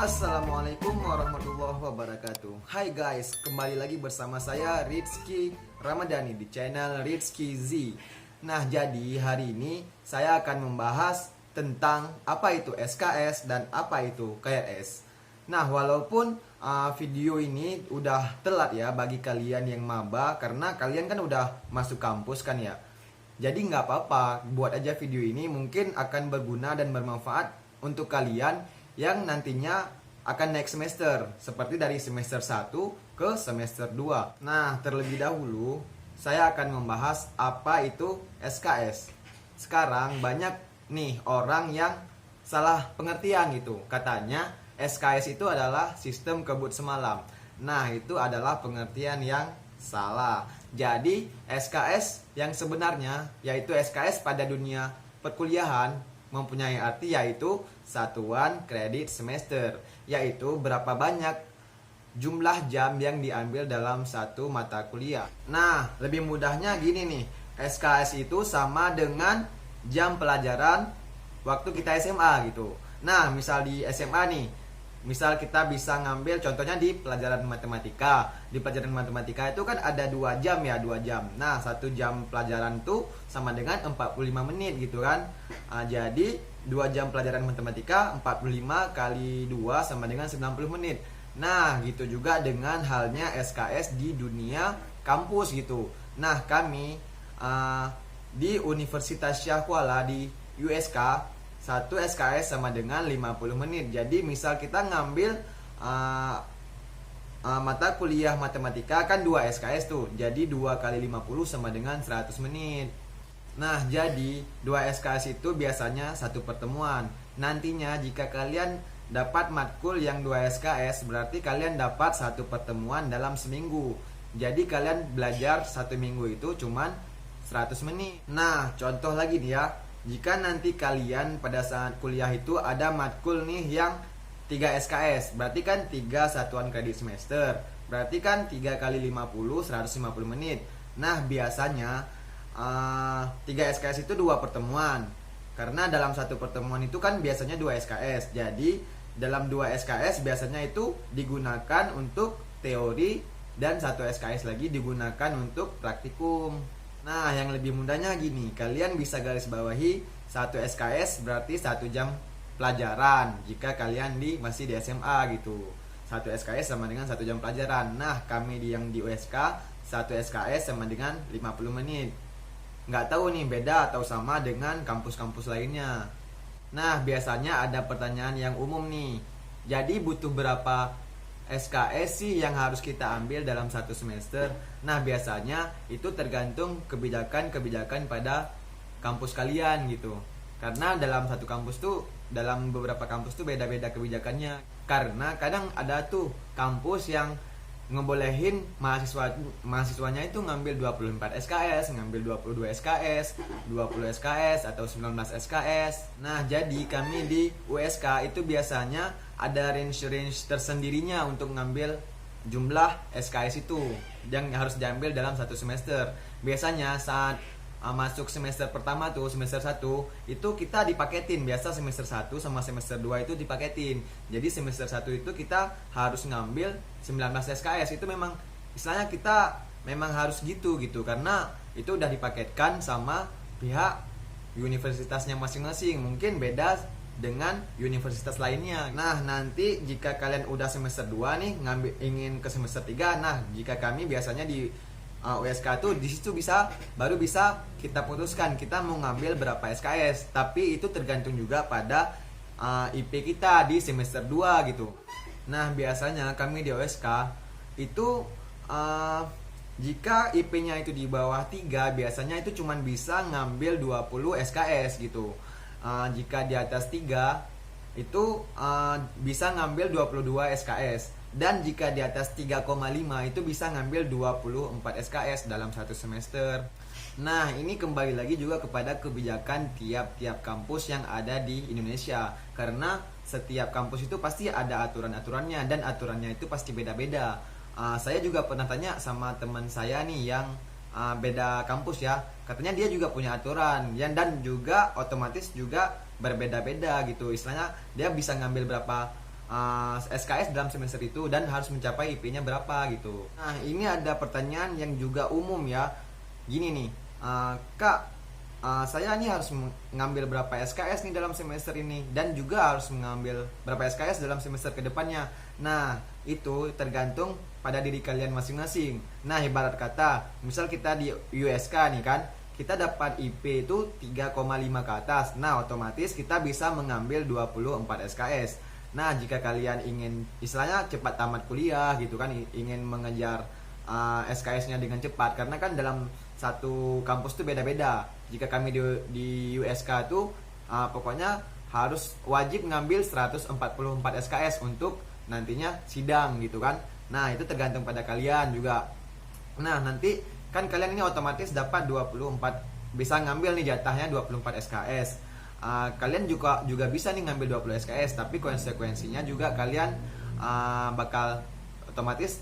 Assalamualaikum warahmatullahi wabarakatuh. Hai guys, kembali lagi bersama saya Rizky Ramadhani di channel Rizky Z. Nah, jadi hari ini saya akan membahas tentang apa itu SKS dan apa itu KRS. Nah, walaupun video ini udah telat ya bagi kalian yang maba, karena kalian kan udah masuk kampus kan ya. Jadi nggak apa-apa, buat aja video ini, mungkin akan berguna dan bermanfaat untuk kalian yang nantinya akan naik semester, seperti dari semester 1 ke semester 2. Nah, terlebih dahulu saya akan membahas apa itu SKS. Sekarang banyak nih orang yang salah pengertian gitu. Katanya SKS itu adalah sistem kebut semalam. Nah, itu adalah pengertian yang salah. Jadi SKS yang sebenarnya yaitu SKS pada dunia perkuliahan mempunyai arti yaitu satuan kredit semester, yaitu berapa banyak jumlah jam yang diambil dalam satu mata kuliah. Nah, lebih mudahnya gini nih, SKS itu sama dengan jam pelajaran waktu kita SMA gitu. Nah, misal di SMA nih, misal kita bisa ngambil contohnya di pelajaran matematika. Di pelajaran matematika itu kan ada 2 jam ya, 2 jam. Nah, 1 jam pelajaran tuh sama dengan 45 menit gitu kan. Jadi 2 jam pelajaran matematika 45 kali 2 sama dengan 90 menit. Nah, gitu juga dengan halnya SKS di dunia kampus gitu. Nah, kami di Universitas Syah Kuala di USK, 1 SKS sama dengan 50 menit. Jadi misal kita ngambil mata kuliah matematika kan 2 SKS tuh. Jadi 2 kali 50 sama dengan 100 menit. Nah, jadi 2 SKS itu biasanya satu pertemuan. Nantinya jika kalian dapat matkul yang 2 SKS, berarti kalian dapat satu pertemuan dalam seminggu. Jadi kalian belajar 1 minggu itu cuman 100 menit. Nah, contoh lagi nih ya. Jika nanti kalian pada saat kuliah itu ada matkul nih yang 3 SKS, berarti kan 3 satuan kredit semester. Berarti kan 3 kali 50, 150 menit. Nah, biasanya 3 SKS itu 2 pertemuan. Karena dalam satu pertemuan itu kan biasanya 2 SKS. Jadi, dalam 2 SKS biasanya itu digunakan untuk teori dan 1 SKS lagi digunakan untuk praktikum. Nah, yang lebih mudahnya gini, kalian bisa garis bawahi 1 SKS berarti 1 jam pelajaran jika kalian masih di SMA gitu. 1 SKS sama dengan 1 jam pelajaran. Nah, kami yang di USK 1 SKS sama dengan 50 menit. Nggak tahu nih beda atau sama dengan kampus-kampus lainnya. Nah, biasanya ada pertanyaan yang umum nih. Jadi butuh berapa SKS sih yang harus kita ambil dalam satu semester? Nah, biasanya itu tergantung kebijakan-kebijakan pada kampus kalian gitu. Karena dalam satu kampus tuh, dalam beberapa kampus tuh beda-beda kebijakannya. Karena kadang ada tuh kampus yang ngebolehin mahasiswanya itu ngambil 24 SKS, ngambil 22 SKS, 20 SKS atau 19 SKS. Nah, jadi kami di USK itu biasanya ada range tersendirinya untuk ngambil jumlah SKS itu yang harus diambil dalam satu semester. Biasanya saat masuk semester pertama tuh, semester 1 itu kita dipaketin. Biasa semester 1 sama semester 2 itu dipaketin. Jadi semester 1 itu kita harus ngambil 19 SKS. Itu memang istilahnya kita memang harus gitu karena itu udah dipaketkan sama pihak universitasnya masing-masing. Mungkin beda dengan universitas lainnya. Nah, nanti jika kalian udah semester 2 nih ingin ke semester 3, nah jika kami biasanya di USK tuh di situ baru bisa kita putuskan kita mau ngambil berapa SKS. Tapi itu tergantung juga pada IP kita di semester 2 gitu. Nah, biasanya kami di USK itu jika IP-nya itu di bawah 3, biasanya itu cuman bisa ngambil 20 SKS gitu. Jika di atas 3 itu bisa ngambil 22 SKS. Dan jika di atas 3,5 itu bisa ngambil 24 SKS dalam satu semester. Nah, ini kembali lagi juga kepada kebijakan tiap-tiap kampus yang ada di Indonesia. Karena setiap kampus itu pasti ada aturan-aturannya dan aturannya itu pasti beda-beda. Saya juga pernah tanya sama teman saya nih yang beda kampus ya. Katanya dia juga punya aturan dan juga otomatis juga berbeda-beda gitu. Istilahnya dia bisa ngambil berapa SKS dalam semester itu dan harus mencapai IP-nya berapa gitu. Nah, ini ada pertanyaan yang juga umum ya. Gini nih, Kak, saya nih harus mengambil berapa SKS nih dalam semester ini dan juga harus mengambil berapa SKS dalam semester kedepannya. Nah, itu tergantung pada diri kalian masing-masing. Nah, ibarat kata, misal kita di USK nih kan, kita dapat IP itu 3,5 ke atas. Nah, otomatis kita bisa mengambil 24 SKS. Nah, jika kalian ingin istilahnya cepat tamat kuliah gitu kan, ingin mengejar SKS-nya dengan cepat, karena kan dalam satu kampus tuh beda-beda. Jika kami di USK tuh pokoknya harus wajib ngambil 144 SKS untuk nantinya sidang gitu kan. Nah, itu tergantung pada kalian juga. Nah, nanti kan kalian ini otomatis dapat 24, bisa ngambil nih jatahnya 24 SKS. Kalian juga bisa nih ngambil 20 SKS, tapi konsekuensinya juga kalian bakal otomatis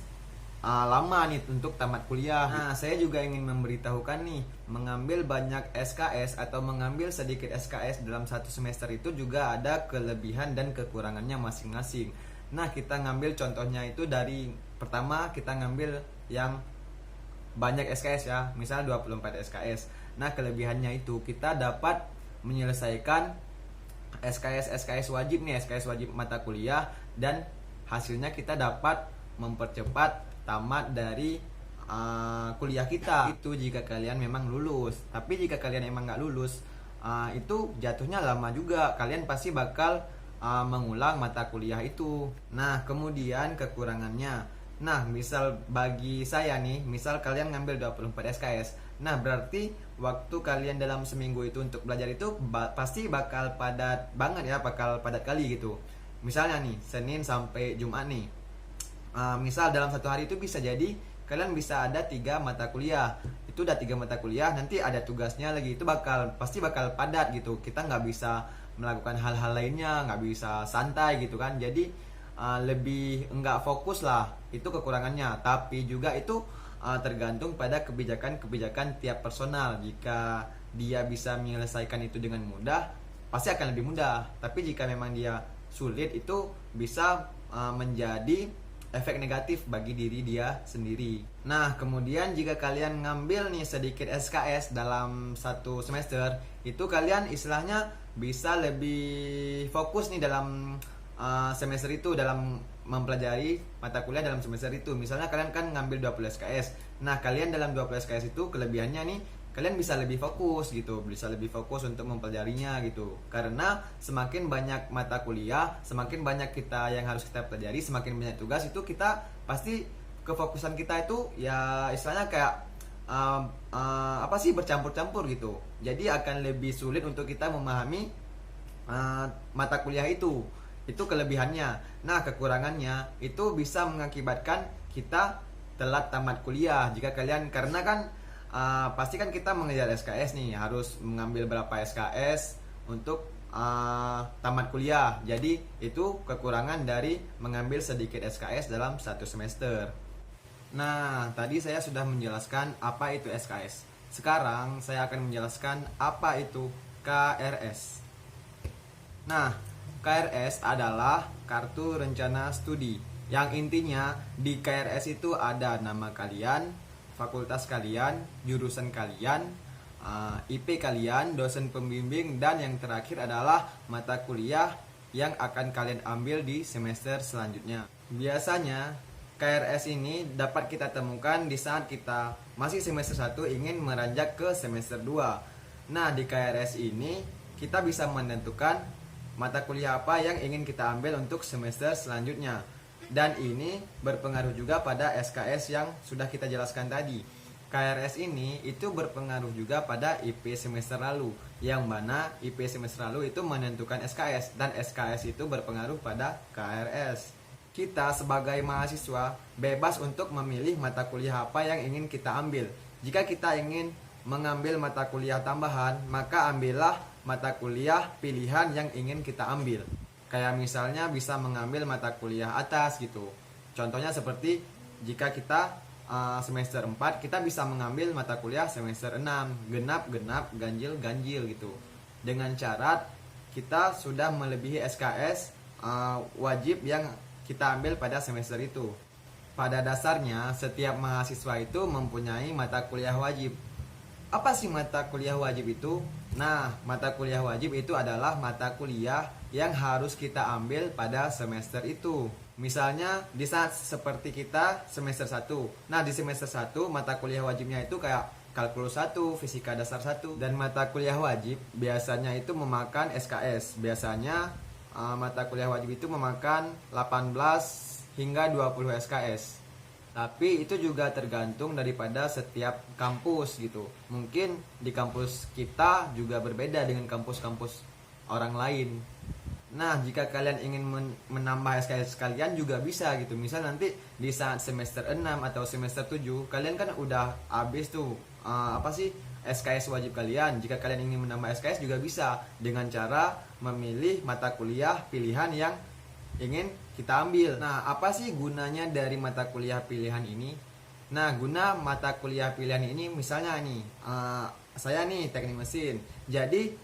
lama nih untuk tamat kuliah. Nah, saya juga ingin memberitahukan nih, mengambil banyak SKS atau mengambil sedikit SKS dalam satu semester itu juga ada kelebihan dan kekurangannya masing-masing. Nah, kita ngambil contohnya itu dari pertama kita ngambil yang banyak SKS ya, misalnya 24 SKS. Nah, kelebihannya itu kita dapat menyelesaikan SKS wajib nih, SKS wajib mata kuliah, dan hasilnya kita dapat mempercepat tamat dari kuliah kita. Itu jika kalian memang lulus. Tapi jika kalian emang nggak lulus, itu jatuhnya lama juga. Kalian pasti bakal mengulang mata kuliah itu. Nah, kemudian kekurangannya. Nah, misal bagi saya nih, misal kalian ngambil 24 SKS. Nah, berarti waktu kalian dalam seminggu itu untuk belajar itu pasti bakal padat banget ya, bakal padat kali gitu. Misalnya nih, Senin sampai Jumat nih. Misal dalam satu hari itu bisa jadi kalian bisa ada 3 mata kuliah. Itu udah 3 mata kuliah, nanti ada tugasnya lagi. Itu pasti bakal padat gitu. Kita nggak bisa melakukan hal-hal lainnya, nggak bisa santai gitu kan. Jadi lebih nggak fokus lah. Itu kekurangannya. Tapi juga itu tergantung pada kebijakan tiap personal. Jika dia bisa menyelesaikan itu dengan mudah, pasti akan lebih mudah. Tapi jika memang dia sulit, itu bisa menjadi efek negatif bagi diri dia sendiri. Nah, kemudian jika kalian ngambil nih sedikit SKS dalam satu semester, itu kalian istilahnya bisa lebih fokus nih dalam semester itu, dalam mempelajari mata kuliah dalam semester itu. Misalnya kalian kan ngambil 20 SKS. Nah, kalian dalam 20 SKS itu kelebihannya nih, kalian bisa lebih fokus gitu, bisa lebih fokus untuk mempelajarinya gitu. Karena semakin banyak mata kuliah, semakin banyak kita yang harus kita pelajari, semakin banyak tugas, itu kita pasti kefokusan kita itu ya istilahnya kayak bercampur-campur gitu. Jadi akan lebih sulit untuk kita memahami mata kuliah itu. Itu kelebihannya. Nah, kekurangannya itu bisa mengakibatkan kita telat tamat kuliah. Jika kalian, karena kan pasti kan kita mengejar SKS nih, harus mengambil berapa SKS untuk tamat kuliah. Jadi itu kekurangan dari mengambil sedikit SKS dalam satu semester. Nah, tadi saya sudah menjelaskan apa itu SKS. Sekarang saya akan menjelaskan apa itu KRS. Nah, KRS adalah Kartu Rencana Studi, yang intinya di KRS itu ada nama kalian, fakultas kalian, jurusan kalian, IP kalian, dosen pembimbing, dan yang terakhir adalah mata kuliah yang akan kalian ambil di semester selanjutnya. Biasanya KRS ini dapat kita temukan di saat kita masih semester 1 ingin meranjak ke semester 2. Nah, di KRS ini kita bisa menentukan mata kuliah apa yang ingin kita ambil untuk semester selanjutnya. Dan ini berpengaruh juga pada SKS yang sudah kita jelaskan tadi. KRS ini itu berpengaruh juga pada IP semester lalu, yang mana IP semester lalu itu menentukan SKS, dan SKS itu berpengaruh pada KRS. Kita sebagai mahasiswa bebas untuk memilih mata kuliah apa yang ingin kita ambil. Jika kita ingin mengambil mata kuliah tambahan, maka ambillah mata kuliah pilihan yang ingin kita ambil. Kayak misalnya bisa mengambil mata kuliah atas gitu. Contohnya seperti jika kita semester 4, kita bisa mengambil mata kuliah semester 6, genap, ganjil gitu. Dengan syarat kita sudah melebihi SKS wajib yang kita ambil pada semester itu. Pada dasarnya setiap mahasiswa itu mempunyai mata kuliah wajib. Apa sih mata kuliah wajib itu? Nah, mata kuliah wajib itu adalah mata kuliah yang harus kita ambil pada semester itu. Misalnya di saat seperti kita semester 1. Nah, di semester 1 mata kuliah wajibnya itu kayak kalkulus 1, fisika dasar 1. Dan mata kuliah wajib biasanya itu memakan SKS. Biasanya mata kuliah wajib itu memakan 18 hingga 20 SKS. Tapi itu juga tergantung daripada setiap kampus gitu. Mungkin di kampus kita juga berbeda dengan kampus-kampus orang lain. Nah, jika kalian ingin menambah SKS kalian juga bisa gitu. Misal nanti di saat semester 6 atau semester 7 kalian kan udah habis tuh SKS wajib kalian. Jika kalian ingin menambah SKS juga bisa dengan cara memilih mata kuliah pilihan yang ingin kita ambil. Nah, apa sih gunanya dari mata kuliah pilihan ini? Nah, guna mata kuliah pilihan ini misalnya nih, saya nih teknik mesin. Jadi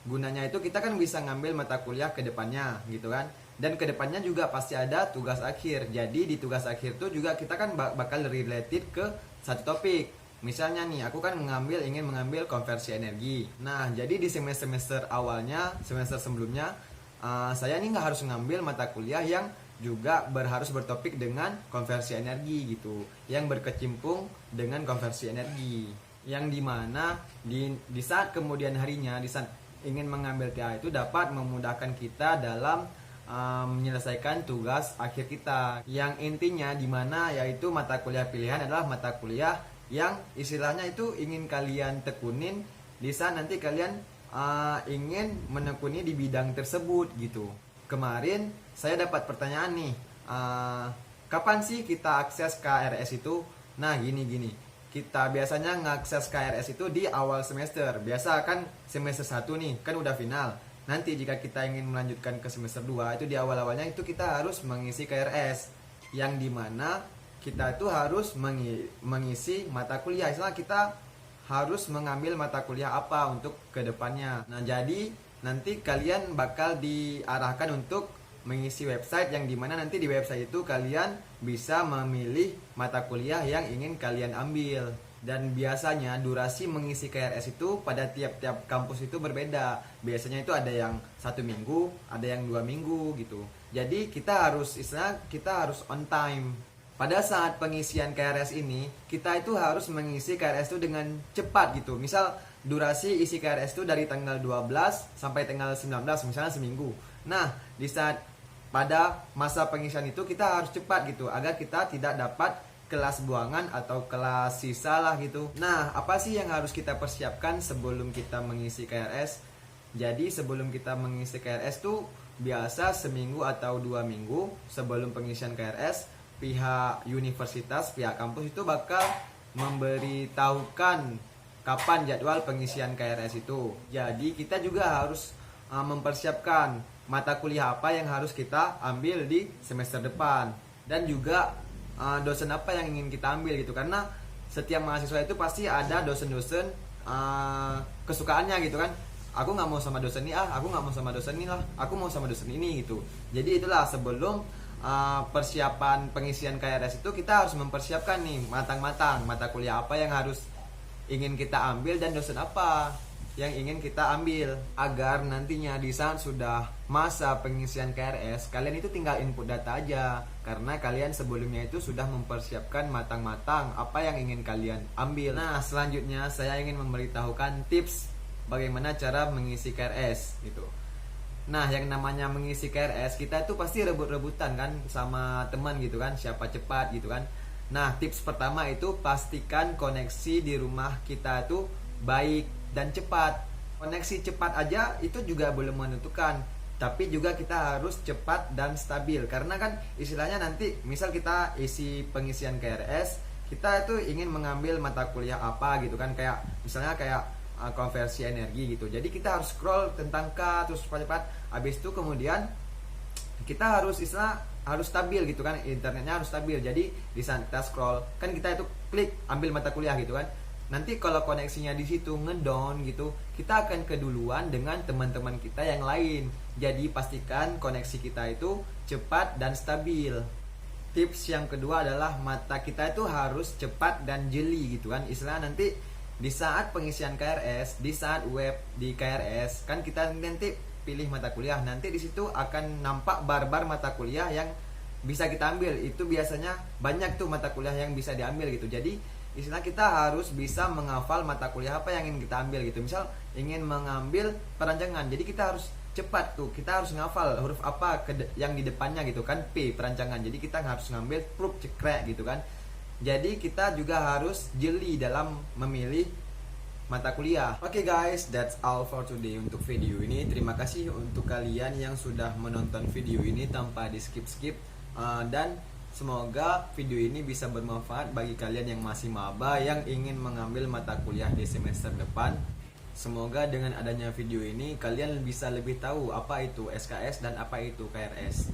gunanya itu kita kan bisa ngambil mata kuliah ke depannya gitu kan. Dan ke depannya juga pasti ada tugas akhir. Jadi di tugas akhir tuh juga kita kan bakal related ke satu topik. Misalnya nih, aku kan ingin mengambil konversi energi. Nah, jadi di semester awalnya, semester sebelumnya saya nih nggak harus ngambil mata kuliah yang juga harus bertopik dengan konversi energi gitu, yang berkecimpung dengan konversi energi, yang dimana di saat kemudian harinya, di saat ingin mengambil TA itu dapat memudahkan kita dalam menyelesaikan tugas akhir kita, yang intinya dimana yaitu mata kuliah pilihan adalah mata kuliah yang istilahnya itu ingin kalian tekunin di saat nanti kalian ingin menekuni di bidang tersebut gitu. Kemarin saya dapat pertanyaan nih, kapan sih kita akses KRS itu? Nah, gini. Kita biasanya ngakses KRS itu di awal semester. Biasa kan semester 1 nih, kan udah final. Nanti jika kita ingin melanjutkan ke semester 2, itu di awal-awalnya itu kita harus mengisi KRS, yang dimana kita itu harus mengisi mata kuliah. Misalnya kita harus mengambil mata kuliah apa untuk kedepannya. Nah, jadi nanti kalian bakal diarahkan untuk mengisi website, yang dimana nanti di website itu kalian bisa memilih mata kuliah yang ingin kalian ambil. Dan biasanya durasi mengisi KRS itu pada tiap-tiap kampus itu berbeda. Biasanya itu ada yang 1 minggu, ada yang 2 minggu gitu. Jadi kita harus on time. Pada saat pengisian KRS ini, kita itu harus mengisi KRS itu dengan cepat gitu. Misal durasi isi KRS itu dari tanggal 12 sampai tanggal 19, misalnya seminggu. Nah, di saat pada masa pengisian itu kita harus cepat gitu, agar kita tidak dapat kelas buangan atau kelas sisa lah gitu. Nah, apa sih yang harus kita persiapkan sebelum kita mengisi KRS? Jadi sebelum kita mengisi KRS tuh biasa seminggu atau 2 minggu sebelum pengisian KRS, pihak universitas, pihak kampus itu bakal memberitahukan kapan jadwal pengisian KRS itu. Jadi kita juga harus mempersiapkan mata kuliah apa yang harus kita ambil di semester depan, dan juga dosen apa yang ingin kita ambil gitu. Karena setiap mahasiswa itu pasti ada dosen-dosen kesukaannya gitu kan. Aku nggak mau sama dosen ini, aku nggak mau sama dosen ini lah, aku mau sama dosen ini gitu. Jadi itulah, sebelum persiapan pengisian KRS itu kita harus mempersiapkan nih matang-matang mata kuliah apa yang harus ingin kita ambil dan dosen apa yang ingin kita ambil, agar nantinya di saat sudah masa pengisian KRS kalian itu tinggal input data aja, karena kalian sebelumnya itu sudah mempersiapkan matang-matang apa yang ingin kalian ambil. Nah, selanjutnya saya ingin memberitahukan tips bagaimana cara mengisi KRS gitu. Nah, yang namanya mengisi KRS, kita tuh pasti rebut-rebutan kan sama teman gitu kan, siapa cepat gitu kan. Nah, tips pertama itu pastikan koneksi di rumah kita tuh baik dan cepat. Koneksi cepat aja itu juga belum menentukan, tapi juga kita harus cepat dan stabil. Karena kan istilahnya nanti misal kita isi pengisian KRS, kita itu ingin mengambil mata kuliah apa gitu kan, kayak misalnya kayak konversi energi gitu. Jadi kita harus scroll tentang terus cepat-cepat. Habis itu kemudian kita harus stabil gitu kan, internetnya harus stabil. Jadi di saat kita scroll kan kita itu klik ambil mata kuliah gitu kan. Nanti kalau koneksinya di situ ngedown gitu, kita akan keduluan dengan teman-teman kita yang lain. Jadi pastikan koneksi kita itu cepat dan stabil. Tips yang kedua adalah mata kita itu harus cepat dan jeli gitu kan. Istilah nanti di saat pengisian KRS, di saat web di KRS, kan kita nanti pilih mata kuliah. Nanti di situ akan nampak bar-bar mata kuliah yang bisa kita ambil. Itu biasanya banyak tuh mata kuliah yang bisa diambil gitu. Jadi istilah kita harus bisa menghafal mata kuliah apa yang ingin kita ambil gitu. Misal ingin mengambil perancangan, jadi kita harus cepat tuh, kita harus ngafal huruf apa yang di depannya gitu kan, P perancangan. Jadi kita harus ngambil proof cekrek gitu kan. Jadi kita juga harus jeli dalam memilih mata kuliah. Oke guys, that's all for today untuk video ini. Terima kasih untuk kalian yang sudah menonton video ini tanpa di skip-skip, dan semoga video ini bisa bermanfaat bagi kalian yang masih maba yang ingin mengambil mata kuliah di semester depan. Semoga dengan adanya video ini kalian bisa lebih tahu apa itu SKS dan apa itu KRS.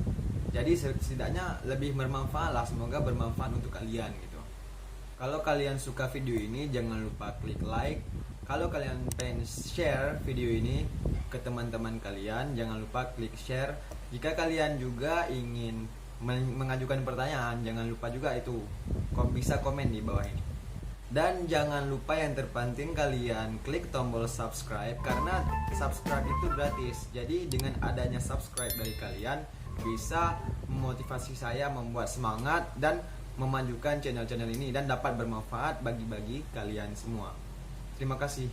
Jadi setidaknya lebih bermanfaat lah, semoga bermanfaat untuk kalian gitu. Kalau kalian suka video ini jangan lupa klik like. Kalau kalian pengen share video ini ke teman-teman kalian, jangan lupa klik share. Jika kalian juga ingin mengajukan pertanyaan, jangan lupa juga itu bisa komen di bawah ini. Dan jangan lupa yang terpenting kalian klik tombol subscribe, karena subscribe itu gratis. Jadi dengan adanya subscribe dari kalian bisa memotivasi saya membuat semangat dan memajukan channel-channel ini dan dapat bermanfaat bagi kalian semua. Terima kasih.